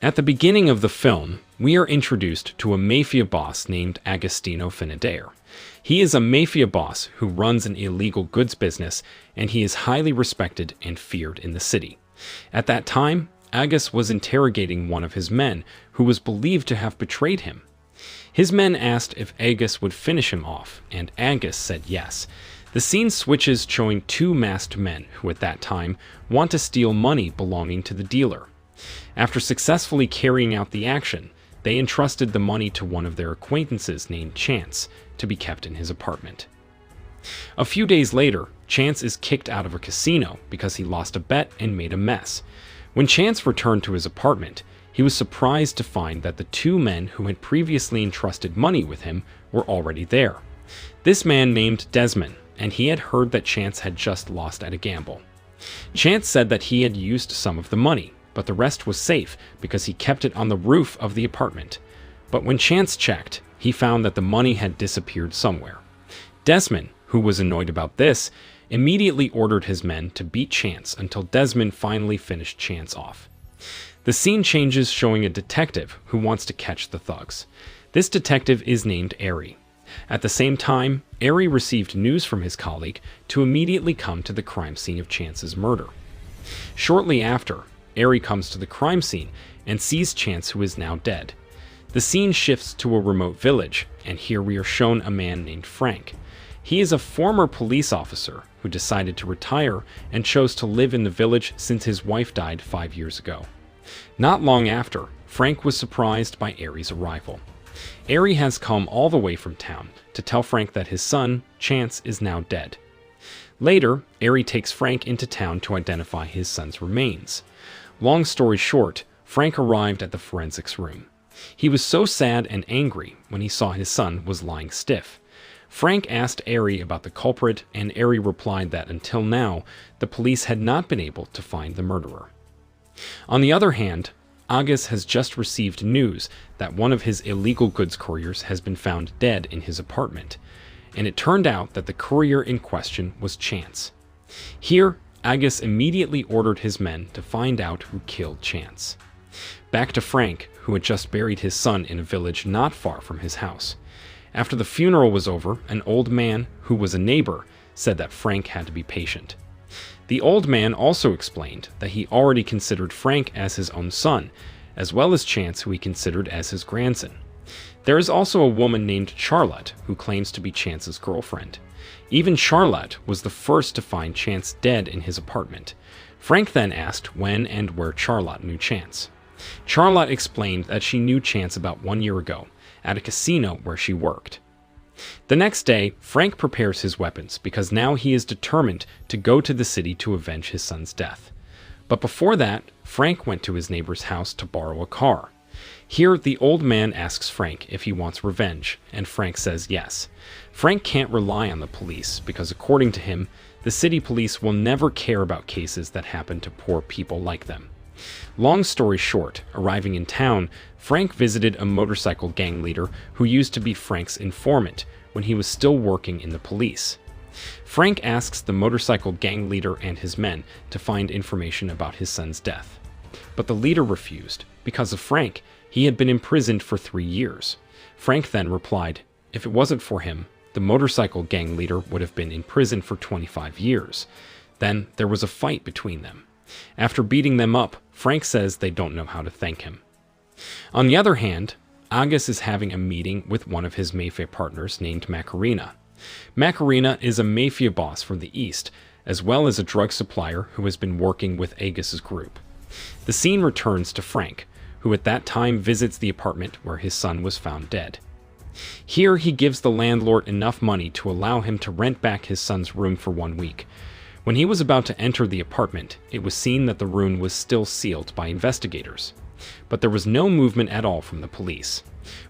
At the beginning of the film, we are introduced to a mafia boss named Agostino Finadere. He is a mafia boss who runs an illegal goods business, and he is highly respected and feared in the city. At that time, Agus was interrogating one of his men, who was believed to have betrayed him. His men asked if Agus would finish him off, and Agus said yes. The scene switches, showing two masked men who at that time want to steal money belonging to the dealer. After successfully carrying out the action, they entrusted the money to one of their acquaintances named Chance to be kept in his apartment. A few days later, Chance is kicked out of a casino because he lost a bet and made a mess. When Chance returned to his apartment, he was surprised to find that the two men who had previously entrusted money with him were already there. This man named Desmond, and he had heard that Chance had just lost at a gamble. Chance said that he had used some of the money, but the rest was safe because he kept it on the roof of the apartment. But when Chance checked, he found that the money had disappeared somewhere. Desmond, who was annoyed about this, immediately ordered his men to beat Chance until Desmond finally finished Chance off. The scene changes, showing a detective who wants to catch the thugs. This detective is named Ari. At the same time, Ari received news from his colleague to immediately come to the crime scene of Chance's murder. Shortly after, Ari comes to the crime scene and sees Chance, who is now dead. The scene shifts to a remote village, and here we are shown a man named Frank. He is a former police officer who decided to retire and chose to live in the village since his wife died 5 years ago. Not long after, Frank was surprised by Ari's arrival. Ari has come all the way from town to tell Frank that his son, Chance, is now dead. Later, Ari takes Frank into town to identify his son's remains. Long story short, Frank arrived at the forensics room. He was so sad and angry when he saw his son was lying stiff. Frank asked Ari about the culprit, and Ari replied that until now, the police had not been able to find the murderer. On the other hand, Agus has just received news that one of his illegal goods couriers has been found dead in his apartment, and it turned out that the courier in question was Chance. Here, Agus immediately ordered his men to find out who killed Chance. Back to Frank, who had just buried his son in a village not far from his house. After the funeral was over, an old man, who was a neighbor, said that Frank had to be patient. The old man also explained that he already considered Frank as his own son, as well as Chance, who he considered as his grandson. There is also a woman named Charlotte who claims to be Chance's girlfriend. Even Charlotte was the first to find Chance dead in his apartment. Frank then asked when and where Charlotte knew Chance. Charlotte explained that she knew Chance about 1 year ago, at a casino where she worked. The next day, Frank prepares his weapons because now he is determined to go to the city to avenge his son's death. But before that, Frank went to his neighbor's house to borrow a car. Here, the old man asks Frank if he wants revenge, and Frank says yes. Frank can't rely on the police because, according to him, the city police will never care about cases that happen to poor people like them. Long story short, arriving in town, Frank visited a motorcycle gang leader who used to be Frank's informant when he was still working in the police. Frank asks the motorcycle gang leader and his men to find information about his son's death. But the leader refused. Because of Frank, he had been imprisoned for 3 years. Frank then replied, if it wasn't for him, the motorcycle gang leader would have been in prison for 25 years. Then there was a fight between them. After beating them up, Frank says they don't know how to thank him. On the other hand, Agus is having a meeting with one of his mafia partners named Macarena. Macarena is a mafia boss from the East, as well as a drug supplier who has been working with Agus's group. The scene returns to Frank, who at that time visits the apartment where his son was found dead. Here he gives the landlord enough money to allow him to rent back his son's room for 1 week. When he was about to enter the apartment, it was seen that the room was still sealed by investigators. But there was no movement at all from the police.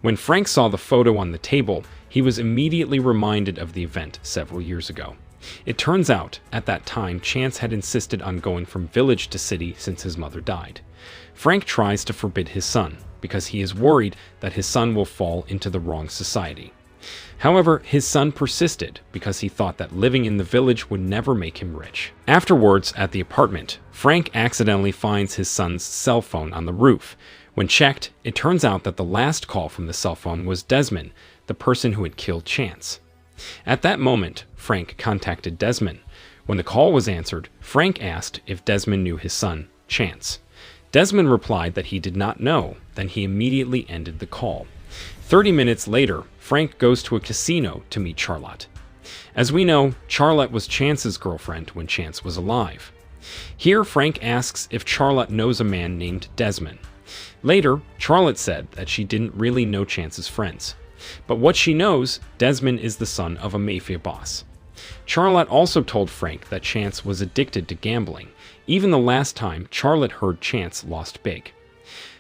When Frank saw the photo on the table, he was immediately reminded of the event several years ago. It turns out, at that time, Chance had insisted on going from village to city since his mother died. Frank tries to forbid his son, because he is worried that his son will fall into the wrong society. However, his son persisted because he thought that living in the village would never make him rich. Afterwards, at the apartment, Frank accidentally finds his son's cell phone on the roof, When checked, it turns out that the last call from the cell phone was Desmond, the person who had killed Chance. At that moment, Frank contacted Desmond. When the call was answered, Frank asked if Desmond knew his son, Chance. Desmond replied that he did not know, then he immediately ended the call. 30 minutes later, Frank goes to a casino to meet Charlotte. As we know, Charlotte was Chance's girlfriend when Chance was alive. Here, Frank asks if Charlotte knows a man named Desmond. Later, Charlotte said that she didn't really know Chance's friends. But what she knows, Desmond is the son of a mafia boss. Charlotte also told Frank that Chance was addicted to gambling, even the last time Charlotte heard Chance lost big.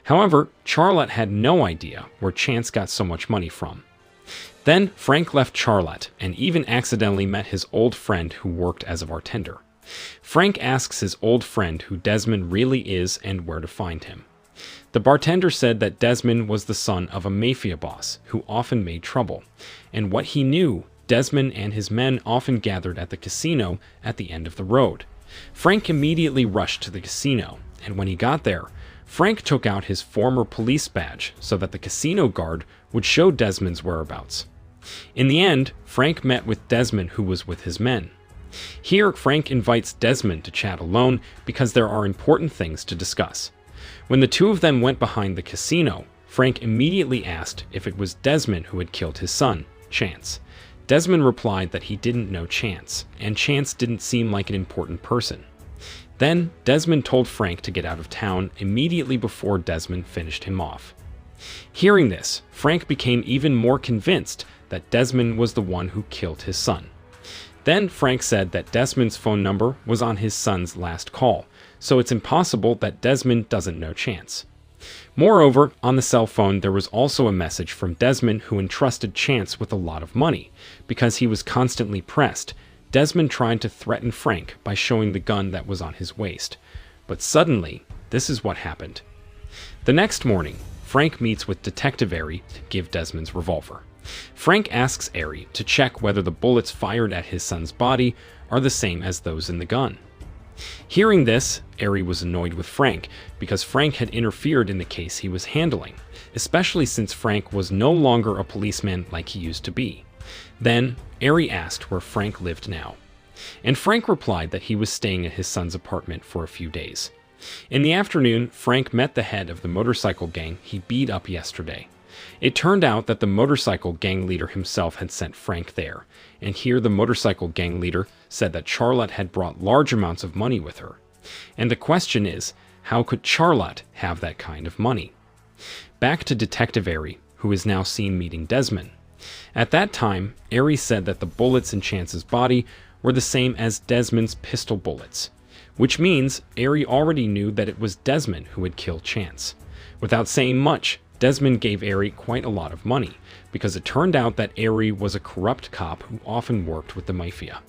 However, Charlotte had no idea where Chance got so much money from. Then Frank left Charlotte and even accidentally met his old friend who worked as a bartender. Frank asks his old friend who Desmond really is and where to find him. The bartender said that Desmond was the son of a mafia boss who often made trouble, and what he knew, Desmond and his men often gathered at the casino at the end of the road. Frank immediately rushed to the casino, and when he got there, Frank took out his former police badge so that the casino guard would show Desmond's whereabouts. In the end, Frank met with Desmond, who was with his men. Here, Frank invites Desmond to chat alone because there are important things to discuss. When the two of them went behind the casino, Frank immediately asked if it was Desmond who had killed his son, Chance. Desmond replied that he didn't know Chance, and Chance didn't seem like an important person. Then, Desmond told Frank to get out of town immediately before Desmond finished him off. Hearing this, Frank became even more convinced that Desmond was the one who killed his son. Then Frank said that Desmond's phone number was on his son's last call, so it's impossible that Desmond doesn't know Chance. Moreover, on the cell phone there was also a message from Desmond who entrusted Chance with a lot of money. Because he was constantly pressed, Desmond tried to threaten Frank by showing the gun that was on his waist. But suddenly, this is what happened. The next morning, Frank meets with Detective Airy to give Desmond's revolver. Frank asks Airy to check whether the bullets fired at his son's body are the same as those in the gun. Hearing this, Airy was annoyed with Frank because Frank had interfered in the case he was handling, especially since Frank was no longer a policeman like he used to be. Then, Airy asked where Frank lived now, and Frank replied that he was staying at his son's apartment for a few days. In the afternoon, Frank met the head of the motorcycle gang he beat up yesterday. It turned out that the motorcycle gang leader himself had sent Frank there, and here the motorcycle gang leader said that Charlotte had brought large amounts of money with her. And the question is, how could Charlotte have that kind of money? Back to Detective Airy, who is now seen meeting Desmond. At that time, Airy said that the bullets in Chance's body were the same as Desmond's pistol bullets, which means Airy already knew that it was Desmond who had killed Chance. Without saying much, Desmond gave Airy quite a lot of money, because it turned out that Airy was a corrupt cop who often worked with the mafia.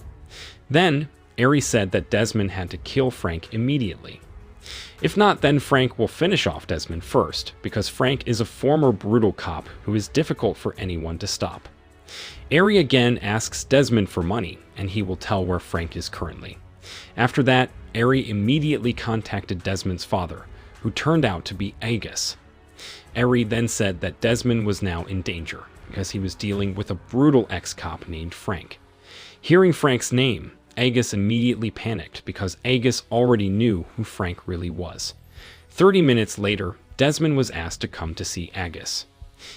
Then, Airy said that Desmond had to kill Frank immediately. If not, then Frank will finish off Desmond first, because Frank is a former brutal cop who is difficult for anyone to stop. Airy again asks Desmond for money, and he will tell where Frank is currently. After that, Airy immediately contacted Desmond's father, who turned out to be Agus. Airy then said that Desmond was now in danger, because he was dealing with a brutal ex-cop named Frank. Hearing Frank's name, Agus immediately panicked because Agus already knew who Frank really was. 30 minutes later, Desmond was asked to come to see Agus.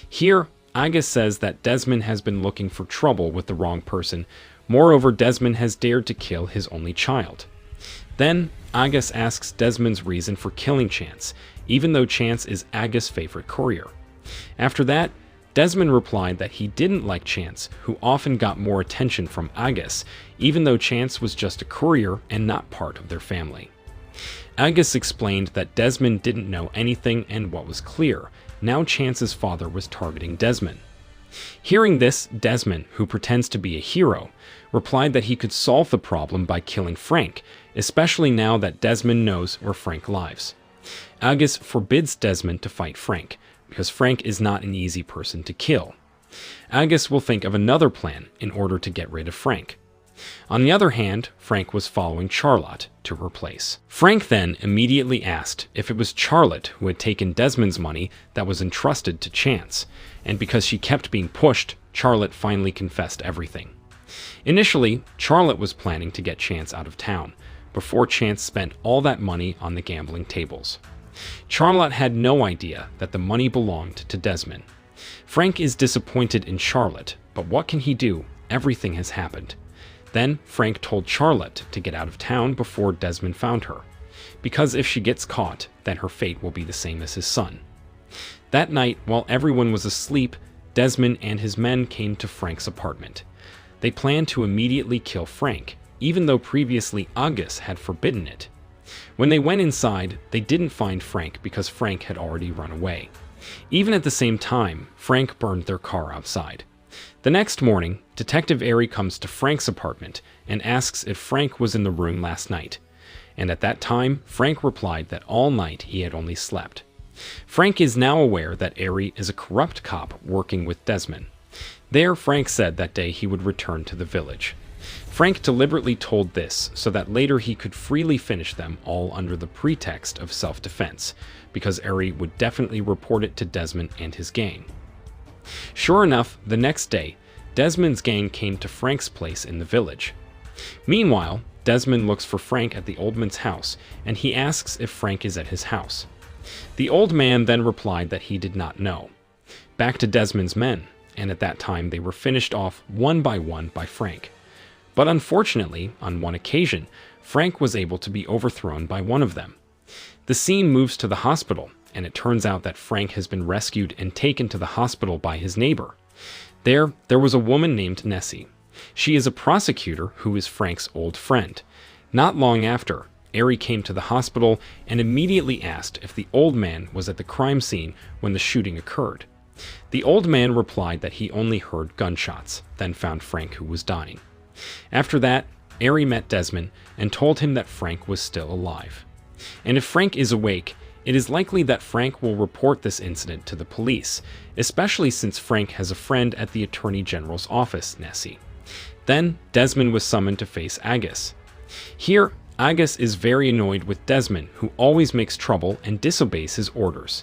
Here, Agus says that Desmond has been looking for trouble with the wrong person. Moreover, Desmond has dared to kill his only child. Then, Agus asks Desmond's reason for killing Chance, even though Chance is Agus' favorite courier. After that, Desmond replied that he didn't like Chance, who often got more attention from Agus, even though Chance was just a courier and not part of their family. Agus explained that Desmond didn't know anything, and what was clear, now Chance's father was targeting Desmond. Hearing this, Desmond, who pretends to be a hero, replied that he could solve the problem by killing Frank, especially now that Desmond knows where Frank lives. Agus forbids Desmond to fight Frank, because Frank is not an easy person to kill. Agus will think of another plan in order to get rid of Frank. On the other hand, Frank was following Charlotte to her place. Frank then immediately asked if it was Charlotte who had taken Desmond's money that was entrusted to Chance, and because she kept being pushed, Charlotte finally confessed everything. Initially, Charlotte was planning to get Chance out of town, before Chance spent all that money on the gambling tables. Charlotte had no idea that the money belonged to Desmond. Frank is disappointed in Charlotte, but what can he do? Everything has happened. Then Frank told Charlotte to get out of town before Desmond found her, because if she gets caught, then her fate will be the same as his son. That night, while everyone was asleep, Desmond and his men came to Frank's apartment. They planned to immediately kill Frank, even though previously August had forbidden it. When they went inside, they didn't find Frank because Frank had already run away. Even at the same time, Frank burned their car outside. The next morning, Detective Airy comes to Frank's apartment and asks if Frank was in the room last night. And at that time, Frank replied that all night he had only slept. Frank is now aware that Airy is a corrupt cop working with Desmond. There, Frank said that day he would return to the village. Frank deliberately told this so that later he could freely finish them all under the pretext of self-defense, because Airy would definitely report it to Desmond and his gang. Sure enough, the next day, Desmond's gang came to Frank's place in the village. Meanwhile, Desmond looks for Frank at the old man's house, and he asks if Frank is at his house. The old man then replied that he did not know. Back to Desmond's men, and at that time they were finished off one by Frank. But unfortunately, on one occasion, Frank was able to be overthrown by one of them. The scene moves to the hospital, and it turns out that Frank has been rescued and taken to the hospital by his neighbor. There was a woman named Nessie. She is a prosecutor who is Frank's old friend. Not long after, Airy came to the hospital and immediately asked if the old man was at the crime scene when the shooting occurred. The old man replied that he only heard gunshots, then found Frank who was dying. After that, Airy met Desmond and told him that Frank was still alive. And if Frank is awake, it is likely that Frank will report this incident to the police, especially since Frank has a friend at the Attorney General's office, Nessie. Then, Desmond was summoned to face Agus. Here, Agus is very annoyed with Desmond, who always makes trouble and disobeys his orders.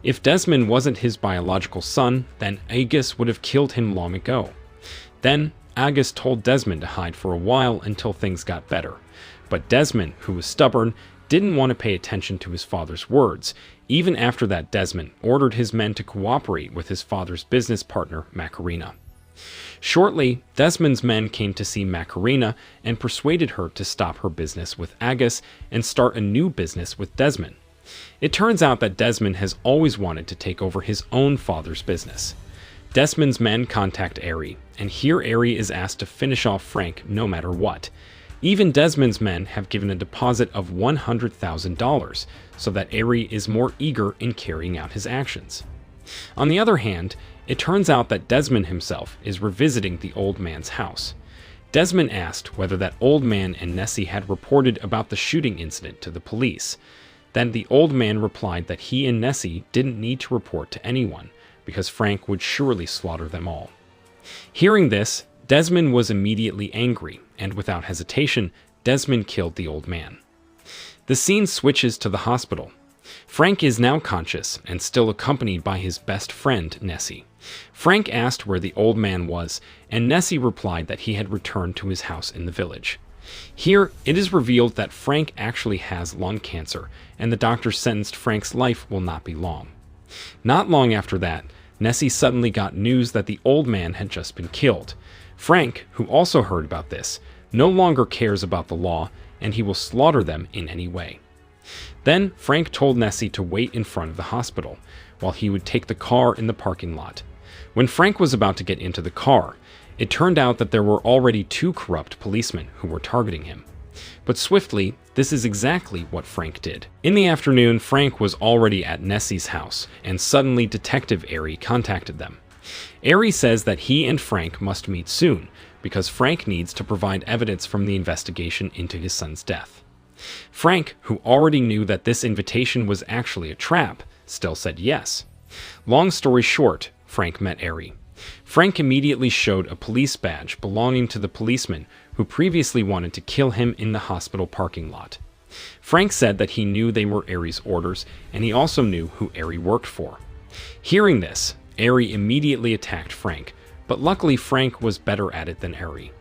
If Desmond wasn't his biological son, then Agus would have killed him long ago. Then, Agus told Desmond to hide for a while until things got better. But Desmond, who was stubborn, didn't want to pay attention to his father's words. Even after that, Desmond ordered his men to cooperate with his father's business partner, Macarena. Shortly, Desmond's men came to see Macarena and persuaded her to stop her business with Agus and start a new business with Desmond. It turns out that Desmond has always wanted to take over his own father's business. Desmond's men contact Airy, and here Airy is asked to finish off Frank no matter what. Even Desmond's men have given a deposit of $100,000, so that Airy is more eager in carrying out his actions. On the other hand, it turns out that Desmond himself is revisiting the old man's house. Desmond asked whether that old man and Nessie had reported about the shooting incident to the police. Then the old man replied that he and Nessie didn't need to report to anyone, because Frank would surely slaughter them all. Hearing this, Desmond was immediately angry, and without hesitation, Desmond killed the old man. The scene switches to the hospital. Frank is now conscious and still accompanied by his best friend, Nessie. Frank asked where the old man was, and Nessie replied that he had returned to his house in the village. Here, it is revealed that Frank actually has lung cancer, and the doctor sentenced Frank's life will not be long. Not long after that, Nessie suddenly got news that the old man had just been killed. Frank, who also heard about this, no longer cares about the law, and he will slaughter them in any way. Then Frank told Nessie to wait in front of the hospital, while he would take the car in the parking lot. When Frank was about to get into the car, it turned out that there were already 2 corrupt policemen who were targeting him. But swiftly, this is exactly what Frank did. In the afternoon, Frank was already at Nessie's house, and suddenly Detective Airy contacted them. Airy says that he and Frank must meet soon, because Frank needs to provide evidence from the investigation into his son's death. Frank, who already knew that this invitation was actually a trap, still said yes. Long story short, Frank met Airy. Frank immediately showed a police badge belonging to the policeman who previously wanted to kill him in the hospital parking lot. Frank said that he knew they were Ari's orders, and he also knew who Ari worked for. Hearing this, Ari immediately attacked Frank, but luckily Frank was better at it than Ari.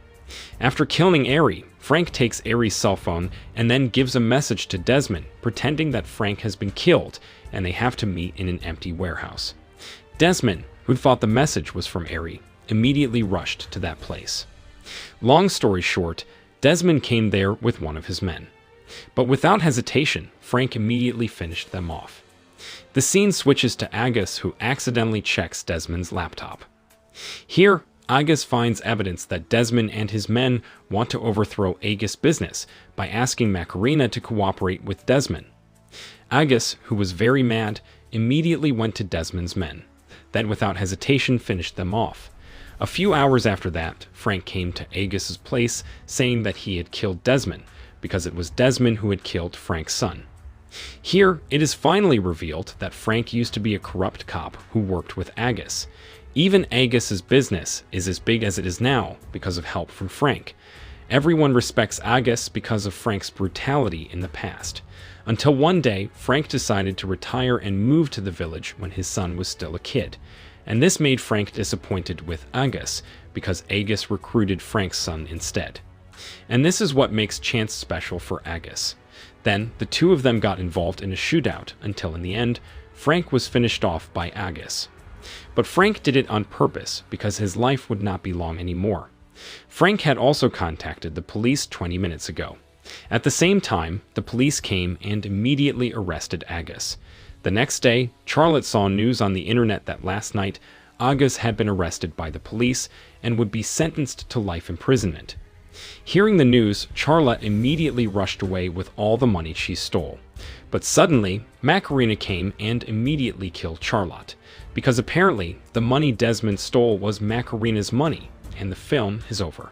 After killing Ari, Frank takes Ari's cell phone and then gives a message to Desmond, pretending that Frank has been killed and they have to meet in an empty warehouse. Desmond, who thought the message was from Ari, immediately rushed to that place. Long story short, Desmond came there with one of his men. But without hesitation, Frank immediately finished them off. The scene switches to Agus, who accidentally checks Desmond's laptop. Here, Agus finds evidence that Desmond and his men want to overthrow Agus' business by asking Macarena to cooperate with Desmond. Agus, who was very mad, immediately went to Desmond's men, then without hesitation finished them off. A few hours after that, Frank came to Agus' place saying that he had killed Desmond, because it was Desmond who had killed Frank's son. Here, it is finally revealed that Frank used to be a corrupt cop who worked with Agus. Even Agus' business is as big as it is now because of help from Frank. Everyone respects Agus because of Frank's brutality in the past. Until one day, Frank decided to retire and move to the village when his son was still a kid. And this made Frank disappointed with Agus because Agus recruited Frank's son instead. And this is what makes Chance special for Agus. Then, the two of them got involved in a shootout until in the end, Frank was finished off by Agus. But Frank did it on purpose because his life would not be long anymore. Frank had also contacted the police 20 minutes ago. At the same time, the police came and immediately arrested Agus. The next day, Charlotte saw news on the internet that last night, Agus had been arrested by the police and would be sentenced to life imprisonment. Hearing the news, Charlotte immediately rushed away with all the money she stole. But suddenly, Macarena came and immediately killed Charlotte, because apparently the money Desmond stole was Macarena's money, and the film is over.